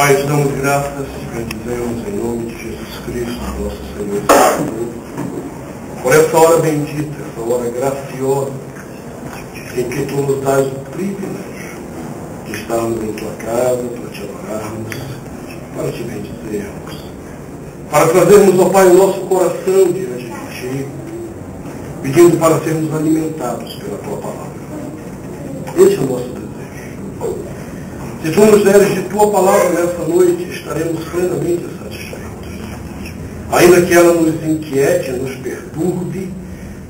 Pai, te damos graças e bendizemos em nome de Jesus Cristo, nosso Senhor e Salvador, por essa hora bendita, essa hora graciosa, em que tu nos dás o privilégio de estarmos em tua casa, para te adorarmos, para te bendizermos, para trazermos, ó Pai, o nosso coração diante de ti, pedindo para sermos alimentados pela tua palavra. Esse é o nosso desejo. Se tu nos deres de tua palavra nessa noite, estaremos plenamente satisfeitos. Ainda que ela nos inquiete, nos perturbe,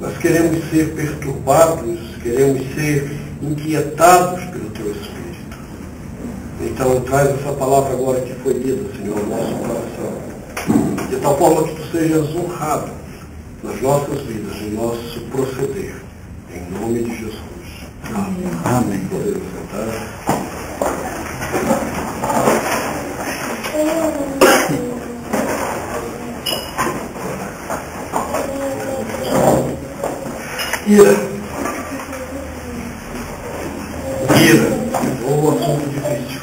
nós queremos ser perturbados, queremos ser inquietados pelo teu Espírito. Então, traz essa palavra agora que foi lida, Senhor, ao nosso coração, de tal forma que tu sejas honrado nas nossas vidas, no nosso proceder, em nome de Jesus. Amém. Amém. Podemos sentar. Ira. Ou assunto difícil.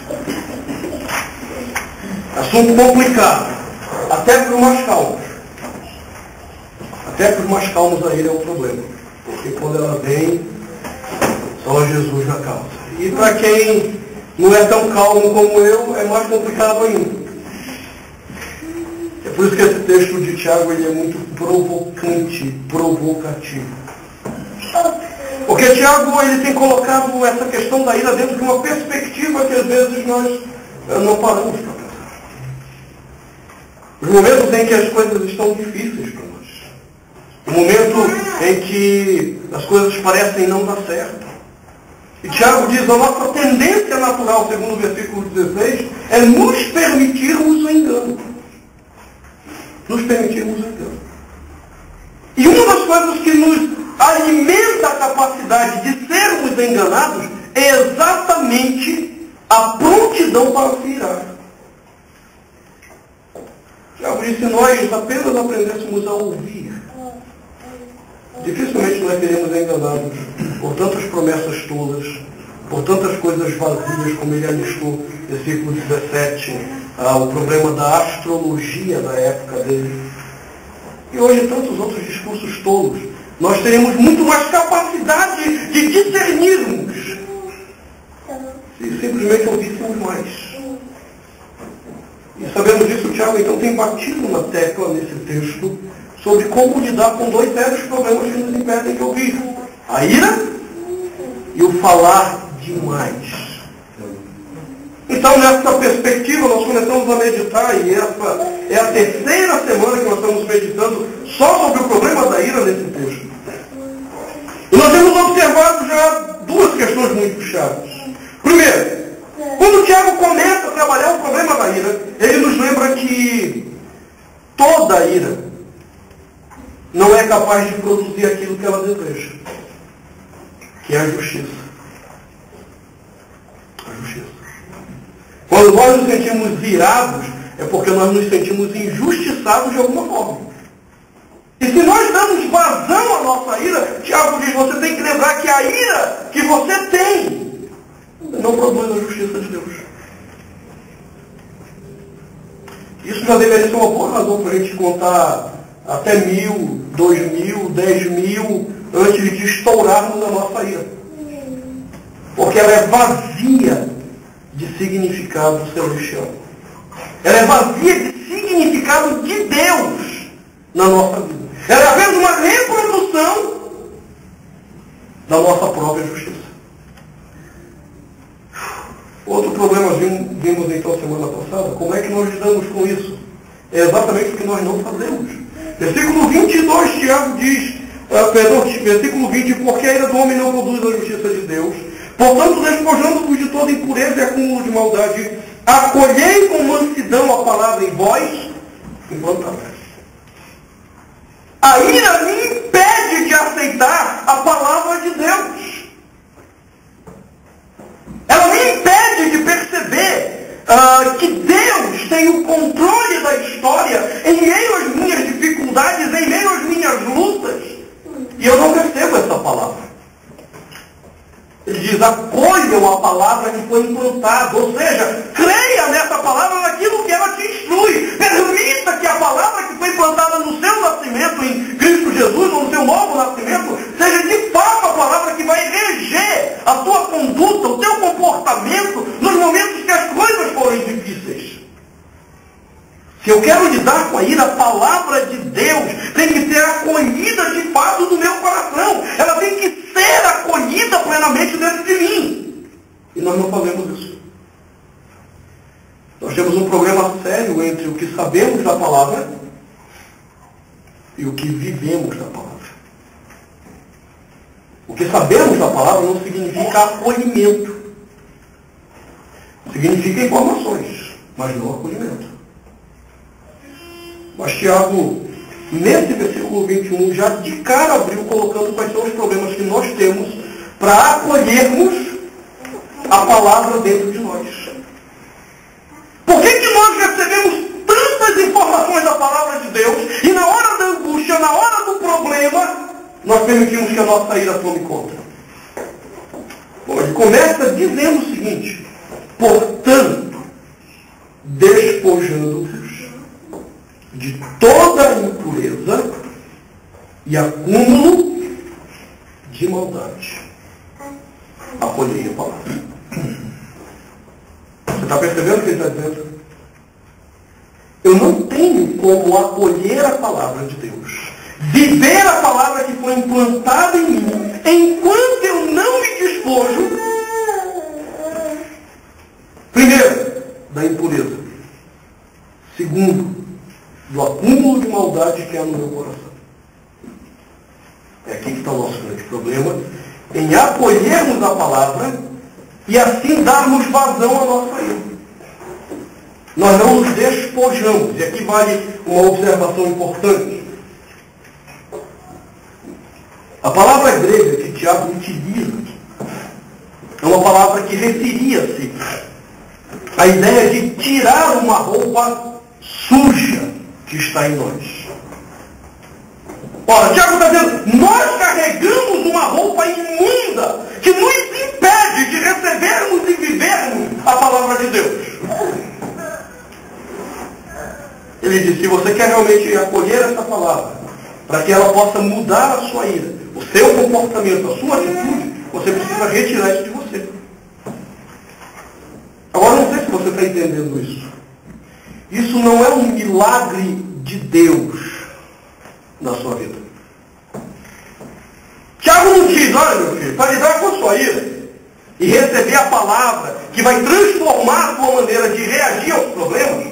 Assunto complicado. Até para os mais calmos. Até para os mais calmos a ira é um problema. Porque quando ela vem, só Jesus na causa. E para quem não é tão calmo como eu, é mais complicado ainda. É por isso que esse texto de Tiago ele é muito provocante, provocativo. Porque Tiago ele tem colocado essa questão da ira dentro de uma perspectiva que às vezes nós não paramos para pensar. Os momentos em que as coisas estão difíceis para nós. O momento em que as coisas parecem não dar certo. E Tiago diz, a nossa tendência natural, segundo o versículo 16, é nos permitirmos o engano. Nos permitirmos o engano. E uma das coisas que nos alimenta a capacidade de sermos enganados é exatamente a prontidão para se irar. Tiago disse, se nós apenas aprendêssemos a ouvir, dificilmente nós seremos enganados por tantas promessas tolas, por tantas coisas vazias, como ele alistou, versículo 17, o problema da astrologia da época dele. E hoje tantos outros discursos tolos. Nós teremos muito mais capacidade de discernirmos se simplesmente ouvíssemos mais. E sabendo disso, o Tiago então tem batido na tecla nesse texto sobre como lidar com dois sérios problemas que nos impedem de ouvir. A ira e o falar demais. Então, nessa perspectiva, nós começamos a meditar, e essa é a terceira semana que nós estamos meditando só sobre o problema da ira nesse texto. E nós temos observado já duas questões muito chaves. Primeiro, quando o Tiago começa a trabalhar o problema da ira, ele nos lembra que toda ira não é capaz de produzir aquilo que ela deseja, que é a justiça. A justiça. Quando nós nos sentimos irados, é porque nós nos sentimos injustiçados de alguma forma. E se nós damos vazão à nossa ira, Tiago diz, você tem que lembrar que a ira que você tem não produz a justiça de Deus. Isso já deveria ser uma boa razão para a gente contar até 1000, 2000, 10.000 antes de estourarmos a nossa ira. Porque ela é vazia de significado celestial. Ela é vazia de significado de Deus na nossa vida. Ela é apenas uma reprodução da nossa própria justiça. Outro problema vimos então semana passada, como é que nós lidamos com isso? É exatamente o que nós não fazemos. Versículo 22, Tiago diz, versículo 20, porque a ira do homem não produz a justiça de Deus. Portanto, despojando-vos de toda impureza e acúmulo de maldade, acolhei com mansidão a palavra em vós, implantada. A ira me impede de aceitar a palavra de Deus. Ela me impede de perceber que Deus tem o controle da história em meio às minhas dificuldades, em meio às minhas lutas. E eu não recebo essa palavra. Ele diz, acolham a palavra que foi implantada. Ou seja, creia nessa palavra aquilo que ela te instrui. Permita que a palavra que foi plantada no seu nascimento em Cristo Jesus, ou no seu novo nascimento, seja de fato a palavra que vai reger a tua conduta, o teu comportamento, nos momentos que as coisas forem difíceis. Se eu quero lidar com a ira, a palavra de Deus tem que ser acolhida de fato do meu coração. Ela tem que ser acolhida plenamente dentro de mim. E nós não fazemos isso. Nós temos um problema sério entre o que sabemos da palavra e o que vivemos da palavra. O que sabemos da palavra não significa acolhimento. Significa informações, mas não acolhimento. Mas Tiago, nesse versículo 21, já de cara abriu colocando quais são os problemas que nós temos para acolhermos a palavra dentro de nós. Por que nós recebemos tantas informações da palavra de Deus e na hora da angústia, na hora do problema, nós permitimos que a nossa ira tome conta? Bom, ele começa dizendo o seguinte: portanto, despojando-vos de toda a impureza e acúmulo de maldade. Acolhei a palavra. Você está percebendo o que ele está dizendo? Eu não tenho como acolher a palavra de Deus, viver a palavra que foi implantada em mim, enquanto eu não me despojo, primeiro, da impureza. Segundo, do acúmulo de maldade que há no meu coração. É aqui que está o nosso grande problema, em acolhermos a palavra e assim darmos vazão à nossa ira. Nós não nos despojamos. E aqui vale uma observação importante. A palavra grega que Tiago utiliza é uma palavra que referia-se à ideia de tirar uma roupa suja que está em nós. Ora, Tiago está dizendo, nós carregamos uma roupa imunda que nos impede de recebermos e vivermos a palavra de Deus. Ele diz, se você quer realmente acolher essa palavra, para que ela possa mudar a sua ira, o seu comportamento, a sua atitude, você precisa retirar isso de você. Agora, não sei se você está entendendo isso. Isso não é um milagre de Deus na sua vida. Tiago não diz, olha meu filho, para lidar com a sua ira e receber a palavra que vai transformar a sua maneira de reagir aos problemas,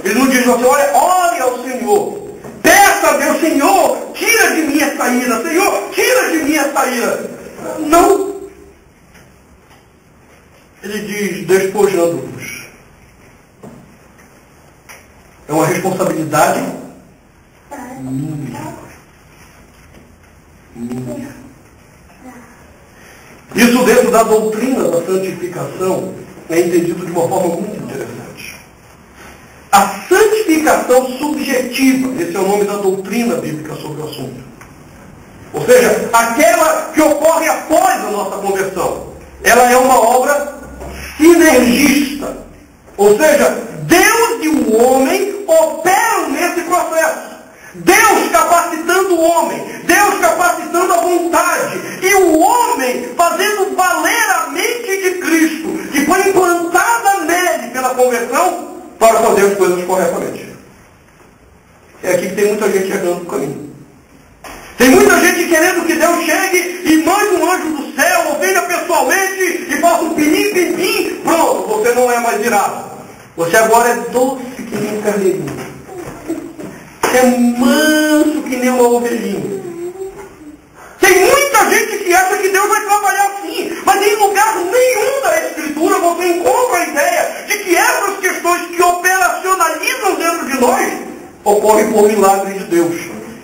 ele não diz assim, ore ao Senhor, peça a Deus, Senhor, tira de mim essa ira, Senhor, tira de mim essa ira. Não. Ele diz, despojando-vos. É uma responsabilidade minha. Isso dentro da doutrina da santificação é entendido de uma forma muito interessante. A santificação subjetiva, esse é o nome da doutrina bíblica sobre o assunto. Ou seja, aquela que ocorre após a nossa conversão. Ela é uma obra sinergista. Ou seja, Deus e o homem operam nesse processo. Deus capacitando o homem, Deus capacitando a vontade, e o homem fazendo valer a mente de Cristo, que foi implantada nele pela conversão, para fazer as coisas corretamente. É aqui que tem muita gente errando no caminho. Tem muita gente querendo que Deus chegue e mande um anjo do céu, ou venha pessoalmente e faça um pinim-pim-pim, pronto, você não é mais irado. Você agora é doce que nem um carneirinho. É manso que nem uma ovelhinha. Tem muita gente que acha que Deus vai trabalhar assim, mas em lugar nenhum da Escritura você encontra a ideia de que essas questões que operacionalizam dentro de nós ocorrem por milagre de Deus.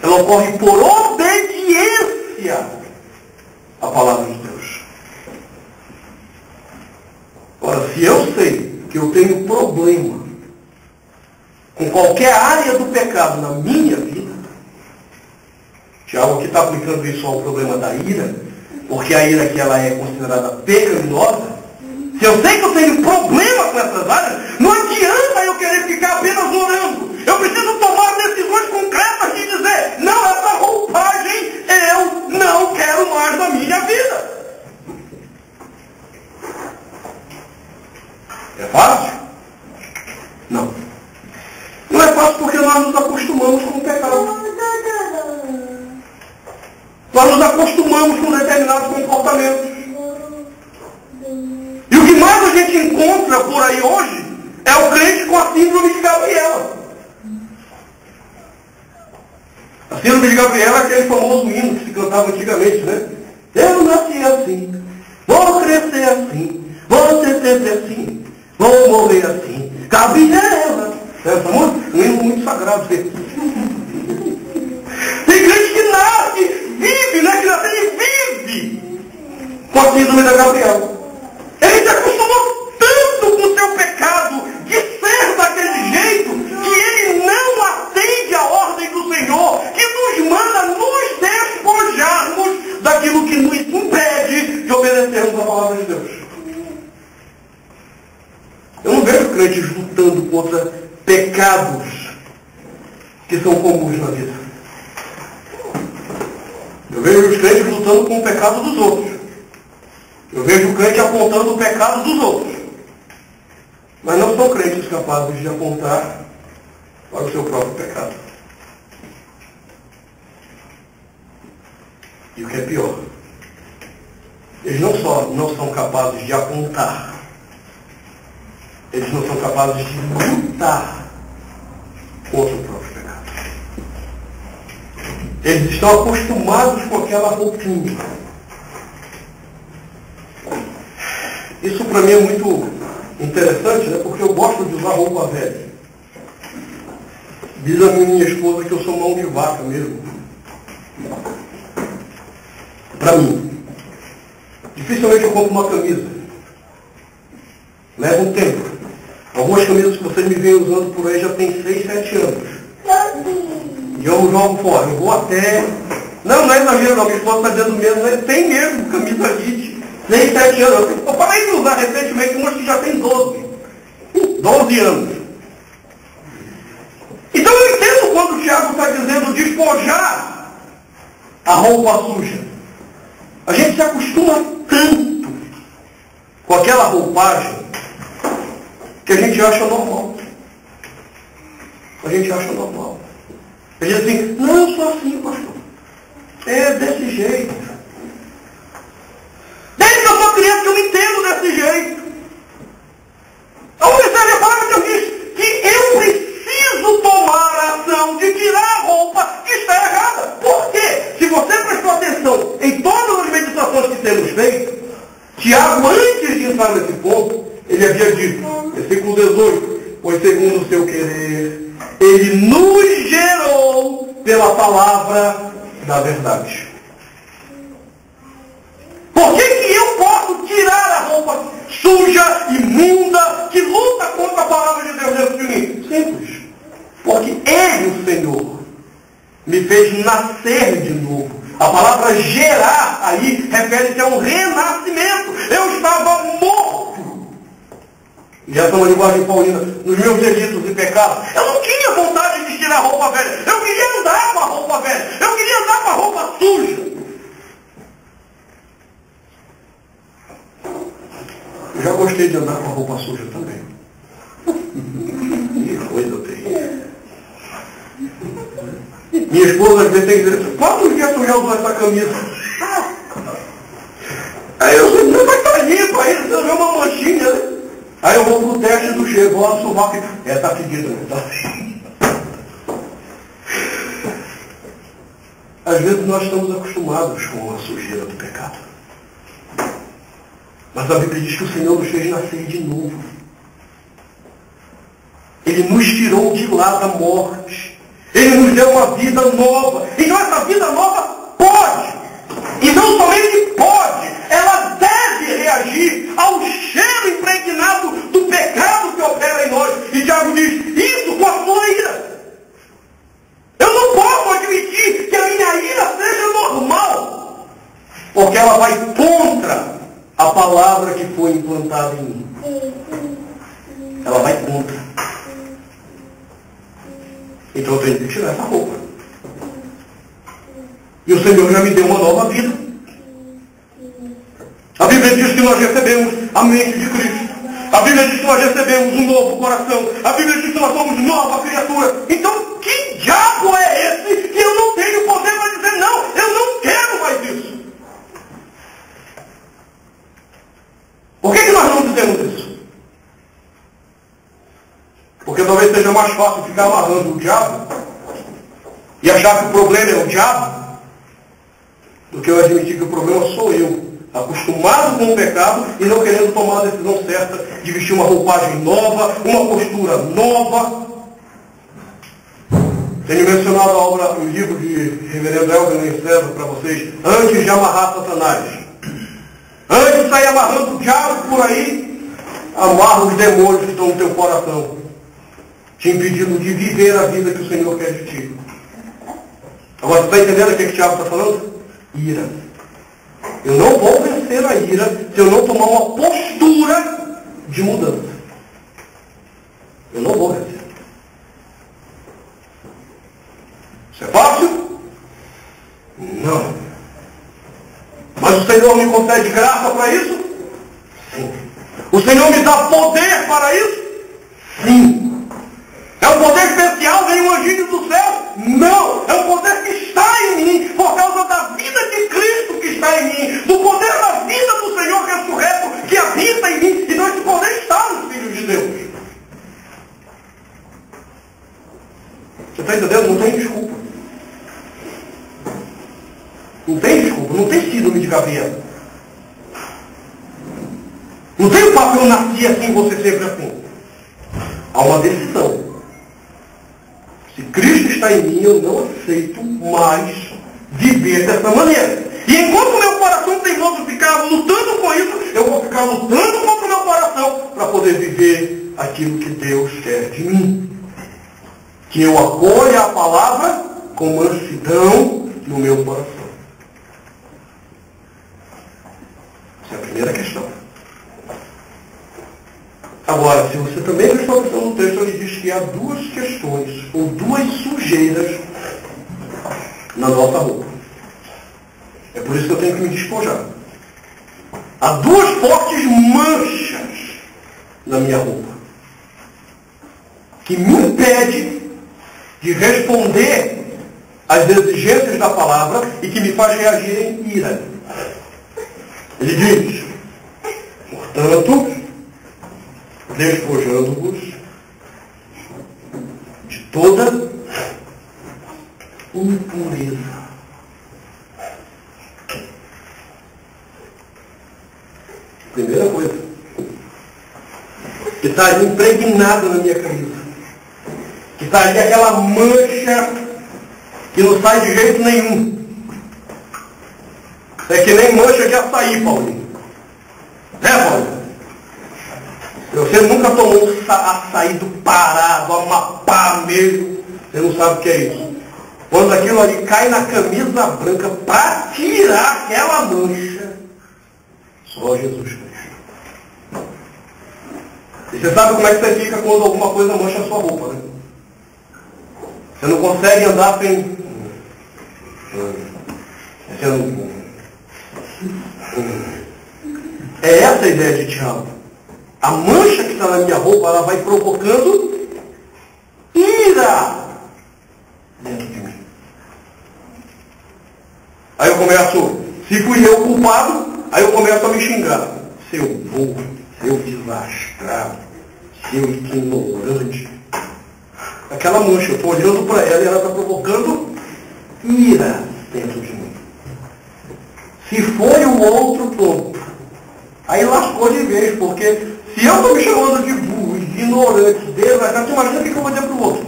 Ela ocorre por obediência à palavra de Deus. Ora, se eu sei que eu tenho problema com qualquer área do pecado na minha vida, Tiago aqui está aplicando isso ao problema da ira, porque a ira que ela é considerada pecaminosa, Se eu sei que eu tenho problema com essas áreas, não adianta eu querer ficar apenas orando. Eu preciso tomar decisões concretas de dizer, não, essa roupagem eu não quero mais na minha vida. É fácil? Não. Não é fácil porque nós nos acostumamos com o pecado. Nós nos acostumamos com determinados comportamentos. E o que mais a gente encontra por aí hoje é o crente com a síndrome de Gabriela. A síndrome de Gabriela é aquele famoso hino que se cantava antigamente, né? Eu nasci assim, vou crescer assim, vou ser sempre assim, vou morrer assim. Gabriela. Essa música? Um hino muito sagrado. Tem crente que nasce, vive, né? Que nasce, ele vive com a síndrome da Gabriela. Ele se acostumou tanto com o seu pecado, de ser daquele jeito, que ele não atende a ordem do Senhor, que nos manda nos despojarmos daquilo que nos impede de obedecermos a palavra de Deus. Eu não vejo crentes lutando contra pecados que são comuns na vida. Eu vejo os crentes lutando com o pecado dos outros. Eu vejo o crente apontando o pecado dos outros. Mas não são crentes capazes de apontar para o seu próprio pecado. E o que é pior, eles não só não são capazes de apontar, eles não são capazes de lutar contra o próprio pecado. Eles estão acostumados com aquela roupinha. Isso para mim é muito interessante, né? Porque eu gosto de usar roupa velha. Diz a minha esposa que eu sou mão de vaca mesmo. Para mim. Dificilmente eu compro uma camisa. Leva um tempo. Algumas camisas que vocês me veem usando por aí já tem 6, 7 anos. E eu jogo fora. Eu vou até... Não é exagero, não. Minha esposa está dizendo mesmo. Né? Tem mesmo camisa elite. 6, 7 anos. Eu parei de usar recentemente umas que já tem 12 anos. Então eu entendo quando o Tiago está dizendo despojar a roupa suja. A gente se acostuma tanto com aquela roupagem que a gente acha normal. A gente acha normal. A gente diz assim, não, eu sou assim, pastor. É desse jeito. Desde que eu sou criança que eu me entendo desse jeito. Então percebe, a palavra de Deus diz que eu preciso tomar a ação de tirar a roupa que está errada. Por quê? Se você prestou atenção em todas as meditações que temos feito, Tiago, antes de entrar nesse ponto, ele havia dito, versículo 18, pois segundo o seu querer, ele nos gerou pela palavra da verdade. Por que eu posso tirar a roupa suja, imunda, que luta contra a palavra de Deus dentro de mim? Simples. Porque Ele, o Senhor, me fez nascer de novo. A palavra gerar aí refere-se a um renascimento. Eu estava morto. E essa é uma linguagem paulina. Nos meus delitos e pecados. Eu não tinha vontade de tirar a roupa velha. Eu queria andar com a roupa velha. Eu queria andar com a roupa suja. Eu já gostei de andar com a roupa suja também. Que coisa terrível. Minha esposa às vezes tem que dizer, quantos dias tu já usou essa camisa? Aí eu digo, não vai estar limpo, aí você vê uma manchinha, né? Aí eu vou pro teste do cheiro, vou lá suvar, tá fedida, né? Tá. Às vezes nós estamos acostumados com a sujeira do pecado. Mas a Bíblia diz que o Senhor nos fez nascer de novo. Ele nos tirou de lá da morte. Ele nos deu uma vida nova. Então essa vida nova pode. E não somente pode, ela deve reagir ao cheiro impregnado do pecado que opera em nós. E Tiago diz, isso com a sua ira. Eu não posso admitir que a minha ira seja normal. Porque ela vai contra a palavra que foi implantada em mim. Ela vai contra. Então eu tenho que tirar essa roupa. E o Senhor já me deu uma nova vida. A Bíblia diz que nós recebemos a mente de Cristo. A Bíblia diz que nós recebemos um novo coração. A Bíblia diz que nós somos nova criatura. Então, que diabo é esse que eu não tenho poder para dizer não, eu não quero mais isso? Por que nós não dizemos isso? Porque talvez seja mais fácil ficar amarrando o diabo e achar que o problema é o diabo do que eu admitir que o problema sou eu, acostumado com o pecado e não querendo tomar a decisão certa de vestir uma roupagem nova, uma postura nova. Tenho mencionado a obra, o livro de Reverendo Elvin César para vocês, antes de amarrar Satanás. Antes de sair amarrando o diabo por aí, amarra os demônios que estão no teu coração, te impedindo de viver a vida que o Senhor quer de ti. Agora, você está entendendo o que o Tiago está falando? Ira. Eu não vou vencer a ira se eu não tomar uma postura de mudança. Eu não vou vencer. Isso é fácil? Não. Mas o Senhor me concede graça para isso? Sim. O Senhor me dá poder para isso? Sim. É um poder especial, vem um anjinho do céu? Não. É um poder que está em mim, por causa da vida de Cristo que está em mim, do poder da vida do Senhor ressurreto que habita em mim. Então esse poder está nos filhos de Deus. Você está entendendo? Não tem desculpa. Não tem desculpa. Não tem síndrome de Gabriela. Não tem o papo eu nasci assim, você sempre assim. Há uma decisão. Se Cristo está em mim, eu não aceito mais viver dessa maneira. E enquanto o meu coração teimoso ficar lutando com isso, eu vou ficar lutando contra o meu coração para poder viver aquilo que Deus quer de mim. Que eu acolha a palavra com mansidão no meu coração. Essa é a primeira questão. Agora, se você também prestou atenção no texto, ele diz que há duas questões, ou duas sujeiras na nossa roupa. É por isso que eu tenho que me despojar. Há duas fortes manchas na minha roupa que me impede de responder às exigências da palavra e que me faz reagir em ira. Ele diz, portanto, despojando-vos de toda impureza. Primeira coisa, que está ali impregnada na minha camisa, que está ali aquela mancha que não sai de jeito nenhum. É que nem mancha de açaí, Paulinho. Paulinho? Você nunca tomou açaí do Pará, do Amapá mesmo, você não sabe o que é isso. Quando aquilo ali cai na camisa branca para tirar aquela mancha, só Jesus Cristo. E você sabe como é que você fica quando alguma coisa mancha a sua roupa, né? Você não consegue andar sem... É essa a ideia de Tiago. A mancha que está na minha roupa, ela vai provocando ira dentro de mim. Aí eu começo, se fui eu culpado, aí eu começo a me xingar. Seu burro, seu desastrado, seu ignorante. Aquela mancha, eu estou olhando para ela e ela está provocando ira dentro de mim. Se foi o outro, pronto. Aí lascou de vez, porque se eu estou me chamando de burro, ignorante, desastrado, você imagina o que eu vou dizer para o outro.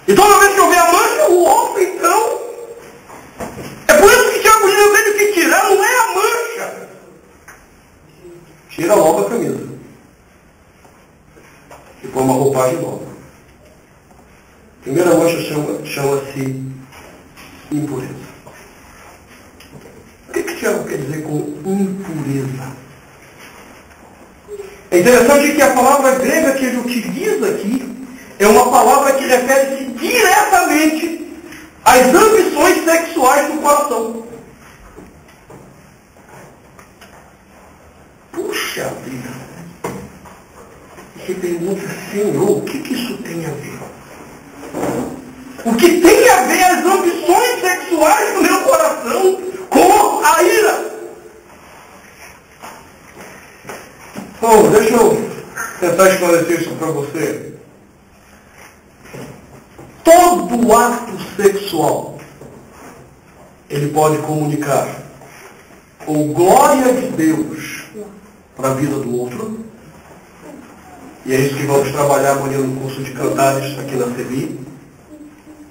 E toda vez que eu ver a mancha, o outro, então... É por isso que Tiago diz, eu tenho que tirar, não é a mancha. Tira logo a camisa. E põe uma roupagem nova. A primeira mancha chama-se impureza. O que Tiago quer dizer com impureza? É interessante que a palavra grega que ele utiliza aqui é uma palavra que refere-se diretamente às ambições sexuais do coração. Puxa vida! Você pergunta, Senhor, o que isso tem a ver? O que tem a ver as ambições sexuais do meu coração com a ira? Bom, deixa eu tentar esclarecer isso para você. Todo ato sexual, ele pode comunicar ou glória de Deus para a vida do outro, e é isso que vamos trabalhar amanhã no curso de Cantares aqui na CEBI,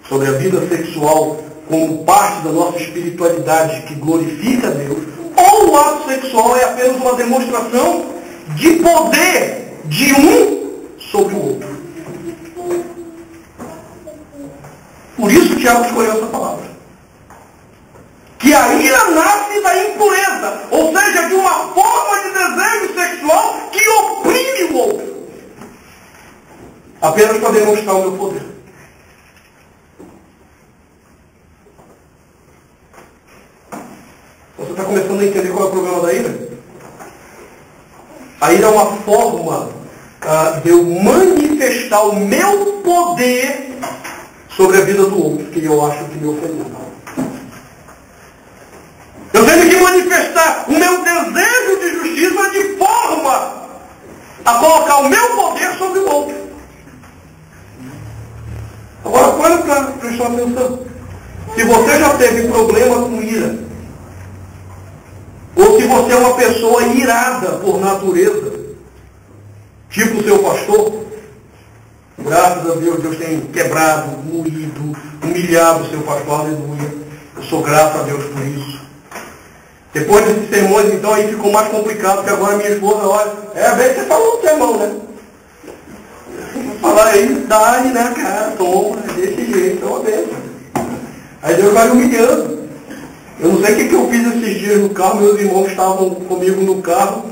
sobre a vida sexual como parte da nossa espiritualidade que glorifica a Deus, ou o ato sexual é apenas uma demonstração de poder de um sobre o outro. Por isso Tiago escolheu essa palavra. Que a ira nasce da impureza, ou seja, de uma forma de desejo sexual que oprime o outro. Apenas para demonstrar o meu poder. Você está começando a entender qual é o problema da ira? A ira é uma forma de eu manifestar o meu poder sobre a vida do outro, que eu acho que me ofendeu. Eu tenho que manifestar o meu desejo de justiça de forma a colocar o meu poder sobre o outro. Agora, olha para prestar atenção. Se você já teve problema com ira, ou se você é uma pessoa irada por natureza, tipo o seu pastor, graças a Deus, Deus tem quebrado, moído, humilhado o seu pastor, aleluia. Eu sou grato a Deus por isso. Depois desses sermões, então, aí ficou mais complicado, porque agora minha esposa, olha, bem que você falou no sermão, né? Falar aí, dá-lhe na cara, toma, desse jeito, é uma bênção. Aí Deus vai humilhando. Eu não sei o que eu fiz esses dias no carro, meus irmãos estavam comigo no carro,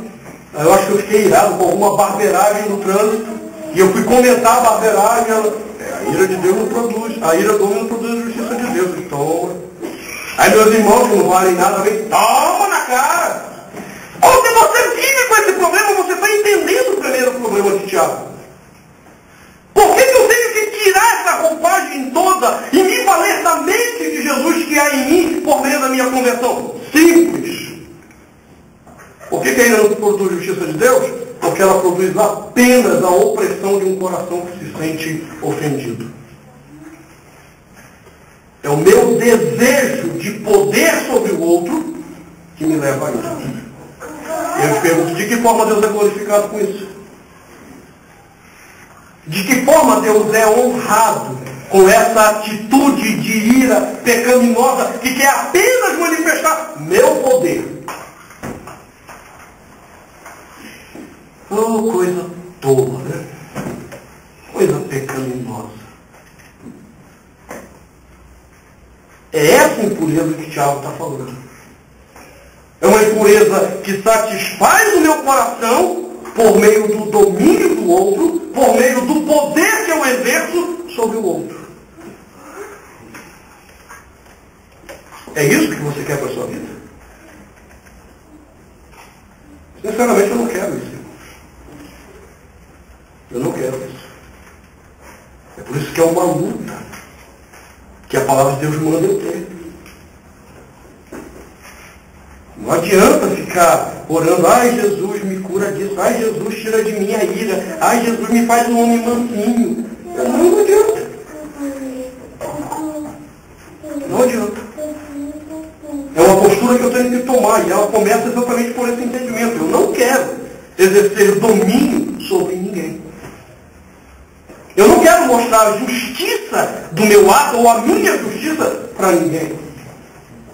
aí eu acho que eu fiquei irado com alguma barbeiragem no trânsito, e eu fui comentar a barbeiragem, a ira de Deus não produz, a ira do homem não produz a justiça de Deus, toma. Aí meus irmãos, que não valem nada, vem, toma na cara. Ou se você vive com esse problema, você está entendendo o primeiro problema de Tiago. Por que eu tenho que tirar essa roupagem toda e me valer da mente de Jesus que há em mim por meio da minha conversão? Simples. Por que ainda não produz justiça de Deus? Porque ela produz apenas a opressão de um coração que se sente ofendido. É o meu desejo de poder sobre o outro que me leva a isso. Eu te pergunto, de que forma Deus é glorificado com isso? De que forma Deus é honrado com essa atitude de ira pecaminosa que quer apenas manifestar meu poder? Oh, coisa tola, né? Coisa pecaminosa. É essa impureza que Tiago está falando. É uma impureza que satisfaz o meu coração por meio do domínio do outro, por meio do poder que eu exerço sobre o outro. É isso que você quer para a sua vida? Sinceramente, eu não quero isso. Eu não quero isso. É por isso que é uma luta que a palavra de Deus manda eu ter. Não adianta ficar orando, ai Jesus, me cura disso, ai Jesus, tira de mim a ira, ai Jesus, me faz um homem mansinho. Não adianta. Não adianta. É uma postura que eu tenho que tomar, e ela começa exatamente por esse entendimento. Eu não quero exercer domínio sobre ninguém. Eu não quero mostrar a justiça do meu ato ou a minha justiça para ninguém.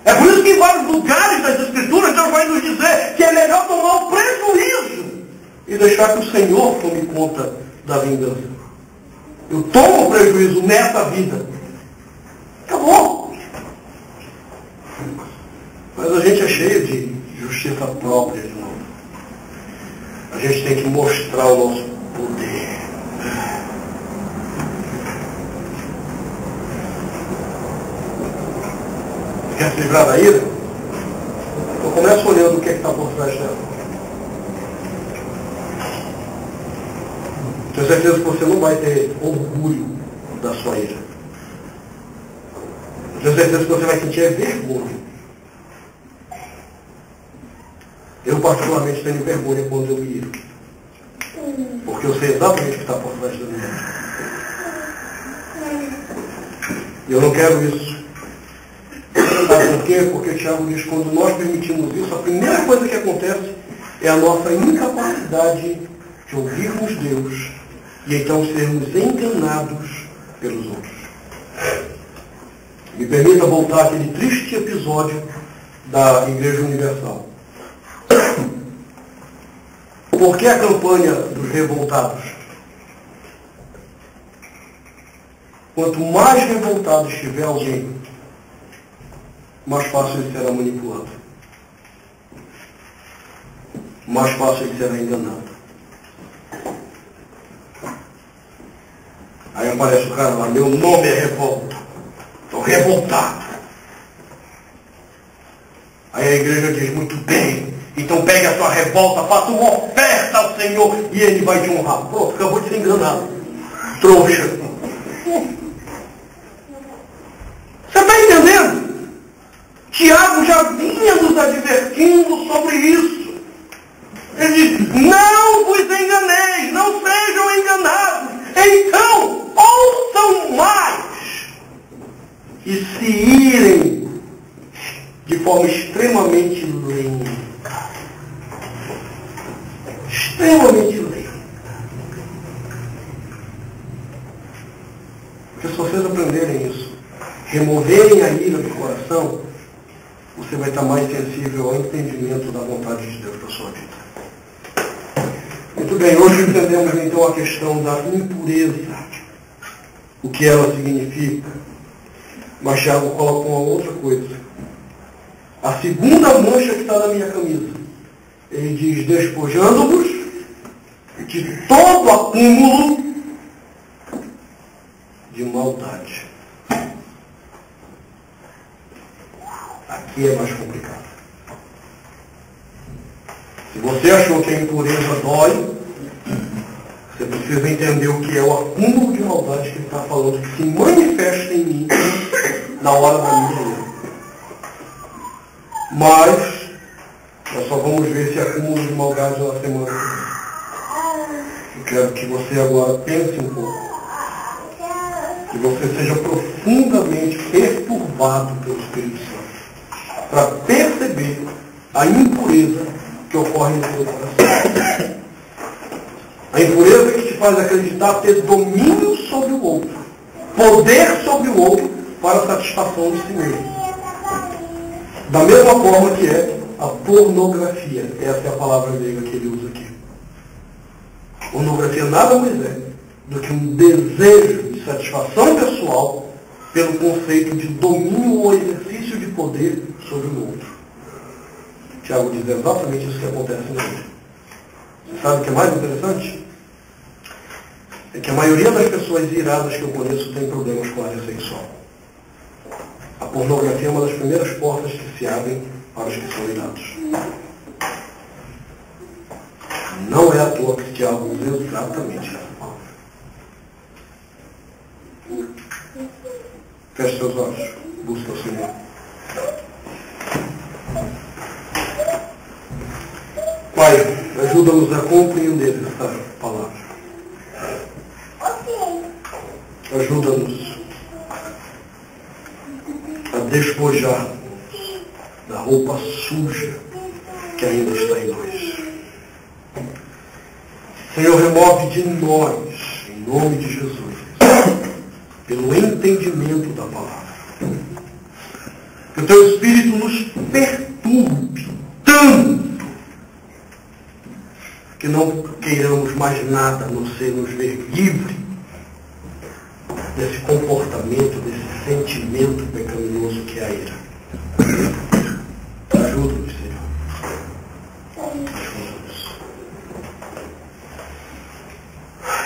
É por isso que em vários lugares das Escrituras Deus vai nos dizer que é melhor tomar o prejuízo e deixar que o Senhor tome conta da vingança. Eu tomo o prejuízo nessa vida. Acabou. Mas a gente é cheio de justiça própria de novo. A gente tem que mostrar o nosso poder. Quer se livrar da ira? Então começa olhando o que está por trás dela. Tenho certeza que você não vai ter orgulho da sua ira. Tenho certeza que você vai sentir vergonha. Eu particularmente tenho vergonha quando eu me iro. Porque eu sei exatamente o que está por trás da minha ira. E eu não quero isso. Sabe por quê? Porque o Tiago diz que quando nós permitimos isso, a primeira coisa que acontece é a nossa incapacidade de ouvirmos Deus e então sermos enganados pelos outros. Me permita voltar àquele triste episódio da Igreja Universal. Por que a campanha dos revoltados? Quanto mais revoltado estiver alguém, mais fácil ele será manipulado. Mais fácil ele será enganado. Aí aparece o cara lá, meu nome é revolta. Estou revoltado. Aí a igreja diz, muito bem, então pegue a sua revolta, faça uma oferta ao Senhor e Ele vai te honrar. Pronto, acabou de ser enganado. Trouxa. Você está entendendo? Tiago já vinha nos advertindo sobre isso. Ele diz, não vos enganeis, não sejam enganados. Então, ouçam mais e se irem de forma extremamente lenta. Extremamente lenta. Porque se vocês aprenderem isso, removerem a ira do coração, você vai estar mais sensível ao entendimento da vontade de Deus para a sua vida. Muito bem, hoje entendemos então a questão da impureza, o que ela significa. Mas Tiago coloca uma outra coisa. A segunda mancha que está na minha camisa. Ele diz, despojando-vos de todo acúmulo de maldade. Aqui é mais complicado. Se você achou que a impureza dói, você precisa entender o que é o acúmulo de maldade que ele está falando, que se manifesta em mim na hora da minha ira. Mas nós só vamos ver esse acúmulo de maldade na semana que vem. Eu quero que você agora pense um pouco. Que você seja profundamente perturbado pelo Espírito Santo, para perceber a impureza que ocorre no seu coração. A impureza que te faz acreditar ter domínio sobre o outro, poder sobre o outro para a satisfação de si mesmo. Da mesma forma que é a pornografia. Essa é a palavra grega que ele usa aqui. Pornografia nada mais é do que um desejo de satisfação pessoal pelo conceito de domínio ou exercício de poder sobre o outro. Tiago diz exatamente isso que acontece no mundo. Você sabe o que é mais interessante? É que a maioria das pessoas iradas que eu conheço tem problemas com a área sexual. A pornografia é uma das primeiras portas que se abrem para os que são irados. Não é à toa que Tiago usa exatamente essa palavra. Feche seus olhos. Busca o Senhor. Pai, ajuda-nos a compreender essa palavra. Ajuda-nos a despojar da roupa suja que ainda está em nós. Senhor, remove de nós, em nome de Jesus, pelo entendimento da palavra. Que o Teu Espírito nos perturbe tanto que não queiramos mais nada a não ser nos ver livre desse comportamento, desse sentimento pecaminoso que é a ira.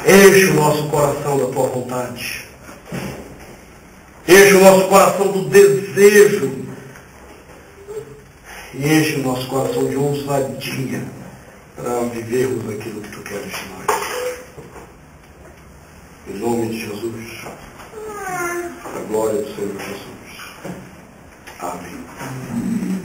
Enche o nosso coração da tua vontade. Enche o nosso coração do desejo. E enche o nosso coração de ousadia para vivermos aquilo que tu queres de nós. Em nome de Jesus. A glória do Senhor Jesus. Amém.